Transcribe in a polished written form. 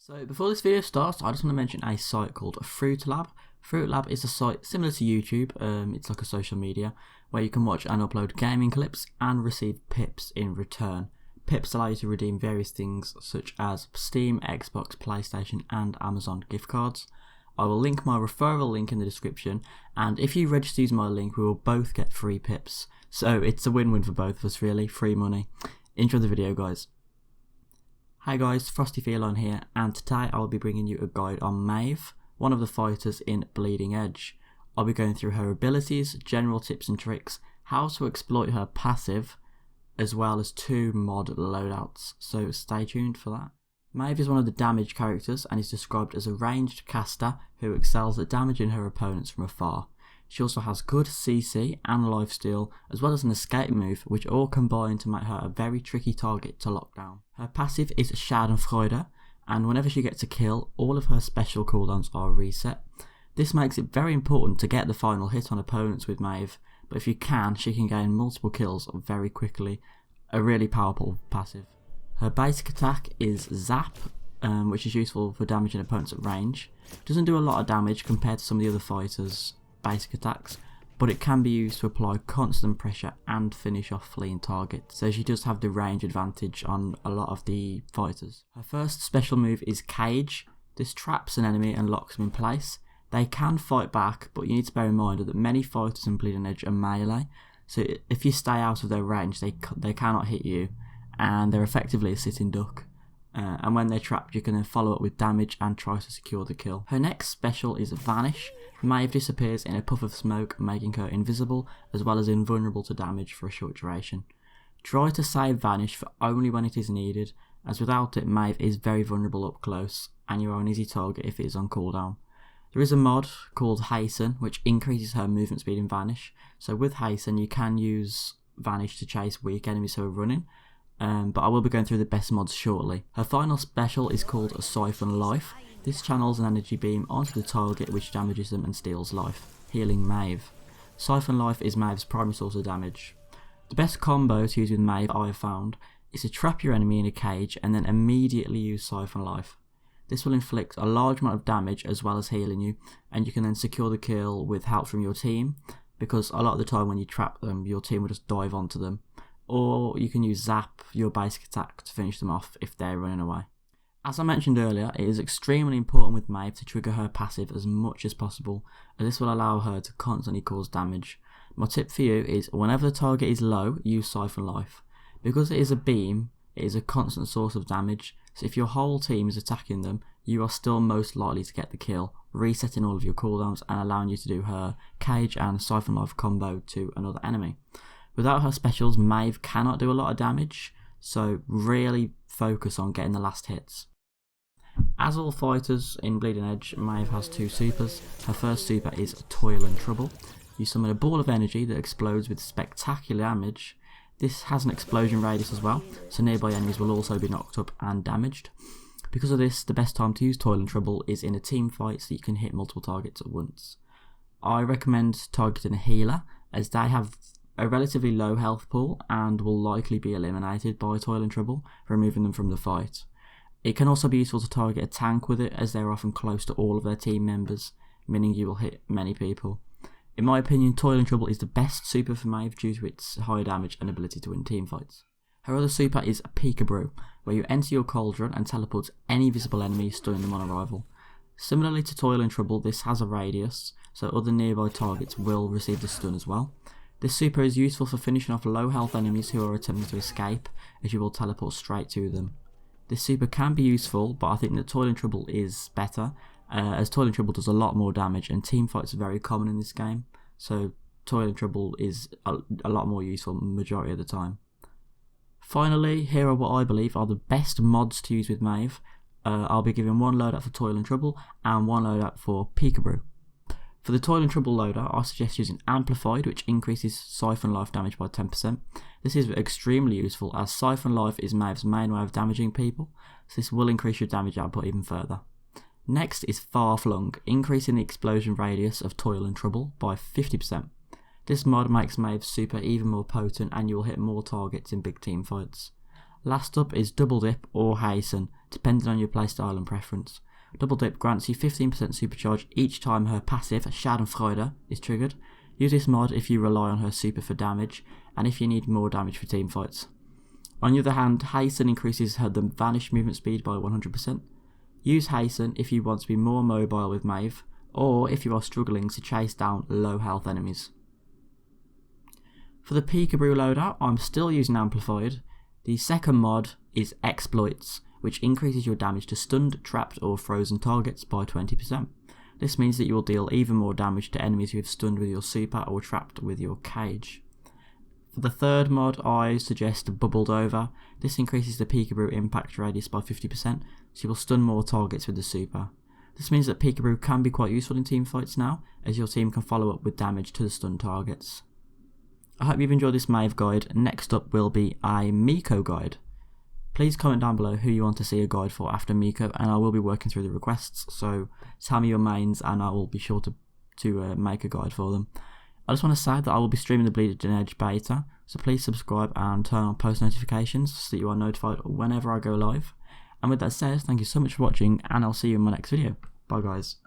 So before this video starts, I just want to mention a site called Fruit Lab. Fruit Lab is a site similar to YouTube. It's like a social media where you can watch and upload gaming clips and receive pips in return. Pips allow you to redeem various things such as Steam, Xbox, PlayStation and Amazon gift cards. I will link my referral link in the description, and if you register using my link we will both get free pips. So it's a win-win for both of us really, free money. Enjoy the video guys. Hi guys, Frosty Feline here, and today I'll be bringing you a guide on Maeve, one of the fighters in Bleeding Edge. I'll be going through her abilities, general tips and tricks, how to exploit her passive, as well as 2 mod loadouts, so stay tuned for that. Maeve is one of the damage characters and is described as a ranged caster who excels at damaging her opponents from afar. She also has good CC and lifesteal, as well as an escape move, which all combine to make her a very tricky target to lock down. Her passive is Schadenfreude, and whenever she gets a kill, all of her special cooldowns are reset. This makes it very important to get the final hit on opponents with Maeve, but if you can, she can gain multiple kills very quickly. A really powerful passive. Her basic attack is Zap, which is useful for damaging opponents at range. Doesn't do a lot of damage compared to some of the other fighters' basic attacks, but it can be used to apply constant pressure and finish off fleeing targets, so she does have the range advantage on a lot of the fighters. Her first special move is Cage. This traps an enemy and locks them in place. They can fight back, but you need to bear in mind that many fighters in Bleeding Edge are melee, so if you stay out of their range they cannot hit you, and they're effectively a sitting duck. And when they're trapped you can then follow up with damage and try to secure the kill. Her next special is Vanish. Maeve disappears in a puff of smoke, making her invisible as well as invulnerable to damage for a short duration. Try to save Vanish for only when it is needed, as without it Maeve is very vulnerable up close and you are an easy target if it is on cooldown. There is a mod called Hasten which increases her movement speed in Vanish, so with Hasten you can use Vanish to chase weak enemies who are running. But I will be going through the best mods shortly. Her final special is called a Siphon Life. This channels an energy beam onto the target which damages them and steals life, healing Maeve. Siphon Life is Maeve's primary source of damage. The best combo to use with Maeve I have found is to trap your enemy in a cage and then immediately use Siphon Life. This will inflict a large amount of damage as well as healing you, and you can then secure the kill with help from your team, because a lot of the time when you trap them your team will just dive onto them. Or you can use Zap, your basic attack, to finish them off if they're running away. As I mentioned earlier, it is extremely important with Maeve to trigger her passive as much as possible, as this will allow her to constantly cause damage. My tip for you is whenever the target is low, use Siphon Life. Because it is a beam, it is a constant source of damage, so if your whole team is attacking them, you are still most likely to get the kill, resetting all of your cooldowns and allowing you to do her Cage and Siphon Life combo to another enemy. Without her specials, Maeve cannot do a lot of damage, so really focus on getting the last hits. As all fighters in Bleeding Edge, Maeve has 2 supers. Her first super is Toil and Trouble. You summon a ball of energy that explodes with spectacular damage. This has an explosion radius as well, so nearby enemies will also be knocked up and damaged. Because of this, the best time to use Toil and Trouble is in a team fight so you can hit multiple targets at once. I recommend targeting a healer, as they have a relatively low health pool and will likely be eliminated by Toil and Trouble, removing them from the fight. It can also be useful to target a tank with it, as they are often close to all of their team members, meaning you will hit many people. In my opinion, Toil and Trouble is the best super for Maeve due to its high damage and ability to win team fights. Her other super is Peekaboo, where you enter your cauldron and teleport any visible enemy, stunning them on arrival. Similarly to Toil and Trouble, this has a radius, so other nearby targets will receive the stun as well. This super is useful for finishing off low health enemies who are attempting to escape, as you will teleport straight to them. This super can be useful, but I think that Toil and Trouble is better, as Toil and Trouble does a lot more damage and team fights are very common in this game, so Toil and Trouble is a lot more useful majority of the time. Finally, here are what I believe are the best mods to use with Maeve. I'll be giving 1 loadout for Toil and Trouble and 1 loadout for Peekaboo. For the Toil and Trouble loader, I suggest using Amplified, which increases Siphon Life damage by 10%. This is extremely useful, as Siphon Life is Maeve's main way of damaging people, so this will increase your damage output even further. Next is Far Flung, increasing the explosion radius of Toil and Trouble by 50%. This mod makes Maeve's super even more potent and you will hit more targets in big team fights. Last up is Double Dip or Hasten. depending on your playstyle and preference. Double Dip grants you 15% supercharge each time her passive, Schadenfreude, is triggered. Use this mod if you rely on her super for damage, and if you need more damage for team fights. On the other hand, Hasten increases the Vanish movement speed by 100%. Use Hasten if you want to be more mobile with Maeve, or if you are struggling to chase down low health enemies. For the Peekaboo loadout, I'm still using Amplified. The second mod is Exploits, which increases your damage to stunned, trapped or frozen targets by 20%. This means that you will deal even more damage to enemies you have stunned with your super or trapped with your cage. For the third mod, I suggest Bubbled Over. This increases the Peekaboo impact radius by 50%, so you will stun more targets with the super. This means that Peekaboo can be quite useful in team fights now, as your team can follow up with damage to the stunned targets. I hope you've enjoyed this Maeve guide. Next up will be a Miko guide. Please comment down below who you want to see a guide for after Miko, and I will be working through the requests, so tell me your mains and I will be sure to make a guide for them. I just want to say that I will be streaming the Bleeding Edge beta, so please subscribe and turn on post notifications so that you are notified whenever I go live. And with that said, thank you so much for watching, and I'll see you in my next video. Bye guys.